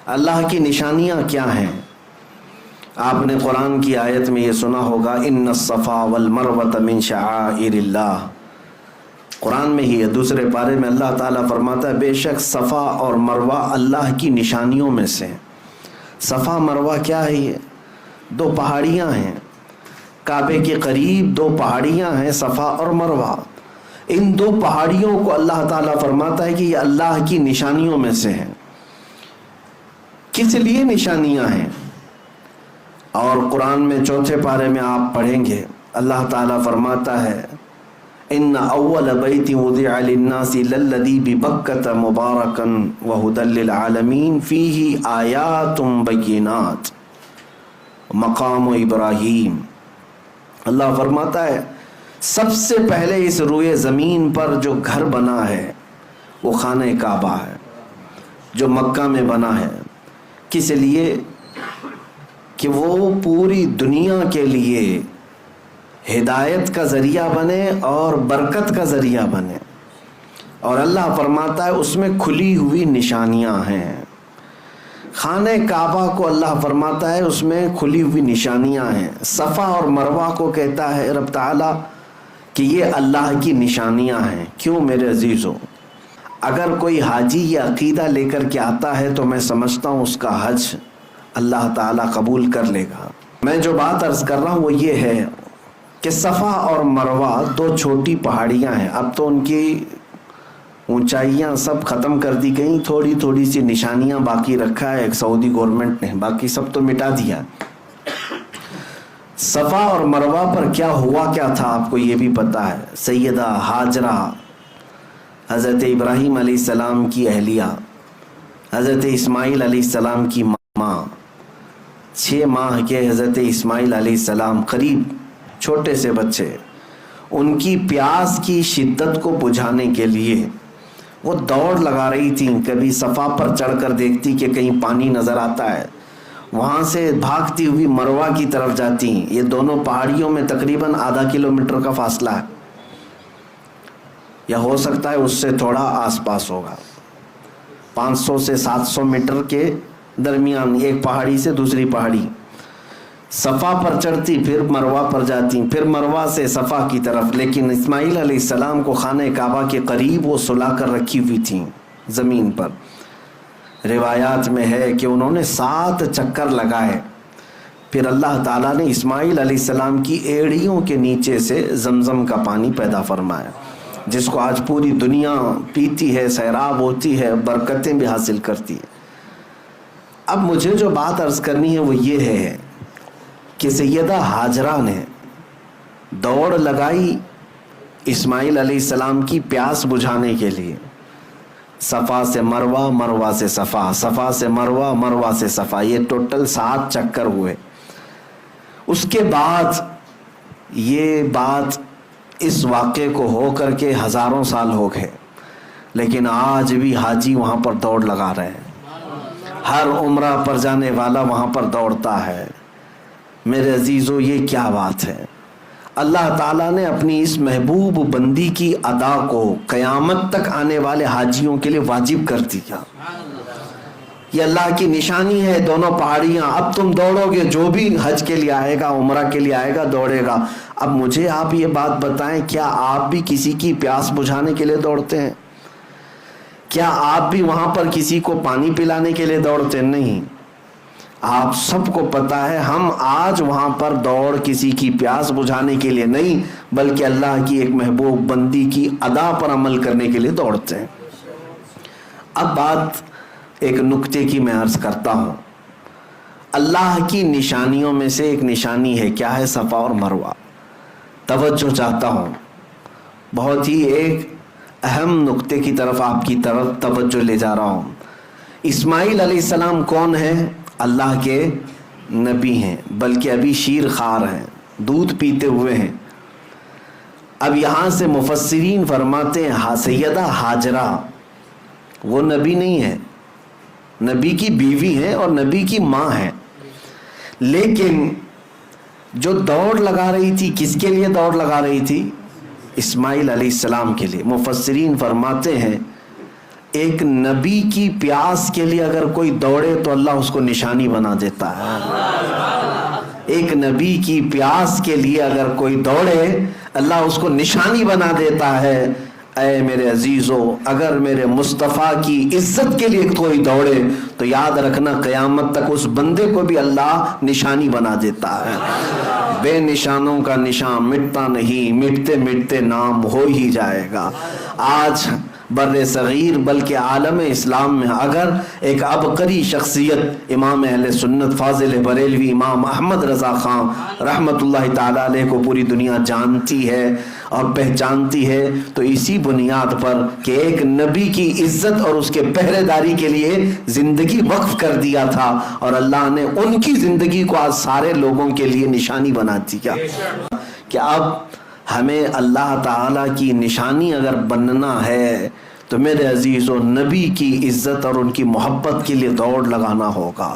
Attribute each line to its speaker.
Speaker 1: اللہ کی نشانیاں کیا ہیں؟ آپ نے قرآن کی آیت میں یہ سنا ہوگا، ان الصفا والمروۃ من شعائر اللہ۔ قرآن میں ہی ہے، دوسرے پارے میں اللہ تعالیٰ فرماتا ہے بے شک صفا اور مروہ اللہ کی نشانیوں میں سے۔ صفا مروہ کیا ہے؟ یہ دو پہاڑیاں ہیں، کعبے کے قریب دو پہاڑیاں ہیں، صفا اور مروہ۔ ان دو پہاڑیوں کو اللہ تعالیٰ فرماتا ہے کہ یہ اللہ کی نشانیوں میں سے ہیں۔ کس لیے نشانیاں ہیں؟ اور قرآن میں چوتھے پارے میں آپ پڑھیں گے، اللہ تعالیٰ فرماتا ہے ان اول بیت وضع للناس للذی ببکۃ مبارکا وہدی للعالمین فیہ آیات بینات مقام ابراہیم۔ اللہ فرماتا ہے سب سے پہلے اس روئے زمین پر جو گھر بنا ہے وہ خانہ کعبہ ہے، جو مکہ میں بنا ہے۔ کس لیے؟ کہ وہ پوری دنیا کے لیے ہدایت کا ذریعہ بنے اور برکت کا ذریعہ بنے۔ اور اللہ فرماتا ہے اس میں کھلی ہوئی نشانیاں ہیں۔ خانہ کعبہ کو اللہ فرماتا ہے اس میں کھلی ہوئی نشانیاں ہیں۔ صفا اور مروہ کو کہتا ہے رب تعالیٰ کہ یہ اللہ کی نشانیاں ہیں۔ کیوں میرے عزیزو؟ اگر کوئی حاجی یہ عقیدہ لے کر کے آتا ہے تو میں سمجھتا ہوں اس کا حج اللہ تعالیٰ قبول کر لے گا۔ میں جو بات عرض کر رہا ہوں وہ یہ ہے کہ صفا اور مروہ دو چھوٹی پہاڑیاں ہیں، اب تو ان کی اونچائیاں سب ختم کر دی گئیں، تھوڑی تھوڑی سی نشانیاں باقی رکھا ہے ایک سعودی گورنمنٹ نے، باقی سب تو مٹا دیا۔ صفا اور مروہ پر کیا ہوا کیا تھا آپ کو یہ بھی پتا ہے۔ سیدہ ہاجرہ حضرت ابراہیم علیہ السلام کی اہلیہ، حضرت اسماعیل علیہ السلام کی ماں، 6 ماہ کے حضرت اسماعیل علیہ السلام، قریب چھوٹے سے بچے، ان کی پیاس کی شدت کو بجھانے کے لیے وہ دوڑ لگا رہی تھیں۔ کبھی صفا پر چڑھ کر دیکھتی کہ کہیں پانی نظر آتا ہے، وہاں سے بھاگتی ہوئی مروہ کی طرف جاتی۔ یہ دونوں پہاڑیوں میں تقریباً آدھا کلومیٹر کا فاصلہ ہے، یا ہو سکتا ہے اس سے تھوڑا آس پاس ہوگا، 500 سے 700 میٹر کے درمیان ایک پہاڑی سے دوسری پہاڑی۔ صفا پر چڑھتی پھر مروہ پر جاتی، پھر مروہ سے صفا کی طرف۔ لیکن اسماعیل علیہ السلام کو خانہ کعبہ کے قریب وہ سلا کر رکھی ہوئی تھیں زمین پر۔ روایات میں ہے کہ انہوں نے 7 چکر لگائے، پھر اللہ تعالیٰ نے اسماعیل علیہ السلام کی ایڑیوں کے نیچے سے زمزم کا پانی پیدا فرمایا، جس کو آج پوری دنیا پیتی ہے، سیراب ہوتی ہے، برکتیں بھی حاصل کرتی ہے۔ اب مجھے جو بات عرض کرنی ہے وہ یہ ہے کہ سیدہ ہاجرہ نے دوڑ لگائی اسماعیل علیہ السلام کی پیاس بجھانے کے لیے، صفا سے مروہ، مروہ سے صفا، صفا سے مروہ، مروہ سے صفا، یہ ٹوٹل 7 چکر ہوئے۔ اس کے بعد یہ بات اس واقعے کو ہو کر کے ہزاروں سال ہو گئے، لیکن آج بھی حاجی وہاں پر دوڑ لگا رہے ہیں۔ ہر عمرہ پر جانے والا وہاں پر دوڑتا ہے۔ میرے عزیزو یہ کیا بات ہے؟ اللہ تعالیٰ نے اپنی اس محبوب بندی کی ادا کو قیامت تک آنے والے حاجیوں کے لیے واجب کر دیا۔ یہ اللہ کی نشانی ہے، دونوں پہاڑیاں۔ اب تم دوڑو گے، جو بھی حج کے لیے آئے گا، عمرہ کے لیے آئے گا، دوڑے گا۔ اب مجھے آپ یہ بات بتائیں، کیا آپ بھی کسی کی پیاس بجھانے کے لیے دوڑتے ہیں؟ کیا آپ بھی وہاں پر کسی کو پانی پلانے کے لیے دوڑتے؟ نہیں۔ آپ سب کو پتا ہے ہم آج وہاں پر دوڑ کسی کی پیاس بجھانے کے لیے نہیں، بلکہ اللہ کی ایک محبوب بندی کی ادا پر عمل کرنے کے لیے دوڑتے ہیں۔ اب بات ایک نکتے کی میں عرض کرتا ہوں۔ اللہ کی نشانیوں میں سے ایک نشانی ہے، کیا ہے؟ صفا اور مروہ۔ توجہ چاہتا ہوں، بہت ہی ایک اہم نکتے کی طرف آپ کی طرف توجہ لے جا رہا ہوں۔ اسماعیل علیہ السلام کون ہیں؟ اللہ کے نبی ہیں، بلکہ ابھی شیر خوار ہیں، دودھ پیتے ہوئے ہیں۔ اب یہاں سے مفسرین فرماتے ہیں سیدہ ہاجرہ وہ نبی نہیں ہے، نبی کی بیوی ہیں اور نبی کی ماں ہے، لیکن جو دوڑ لگا رہی تھی کس کے لیے دوڑ لگا رہی تھی؟ اسماعیل علیہ السلام کے لیے۔ مفسرین فرماتے ہیں ایک نبی کی پیاس کے لیے اگر کوئی دوڑے تو اللہ اس کو نشانی بنا دیتا ہے. ایک نبی کی پیاس کے لیے اگر کوئی دوڑے اللہ اس کو نشانی بنا دیتا ہے. اے میرے عزیزو، اگر میرے مصطفیٰ کی عزت کے لیے کوئی دوڑے تو یاد رکھنا قیامت تک اس بندے کو بھی اللہ نشانی بنا دیتا ہے. بے نشانوں کا نشان مٹتا نہیں، مٹتے مٹتے نام ہو ہی جائے گا. آج بر صغیر بلکہ عالم اسلام میں اگر ایک عبقری شخصیت امام اہل سنت فاضل بریلوی امام احمد رضا خان رحمت اللہ تعالی علیہ کو پوری دنیا جانتی ہے اور پہچانتی ہے تو اسی بنیاد پر کہ ایک نبی کی عزت اور اس کے پہرے داری کے لیے زندگی وقف کر دیا تھا اور اللہ نے ان کی زندگی کو آج سارے لوگوں کے لیے نشانی بنا دیا کہ اب ہمیں اللہ تعالیٰ کی نشانی اگر بننا ہے تو میرے عزیزو نبی کی عزت اور ان کی محبت کے لیے دوڑ لگانا ہوگا.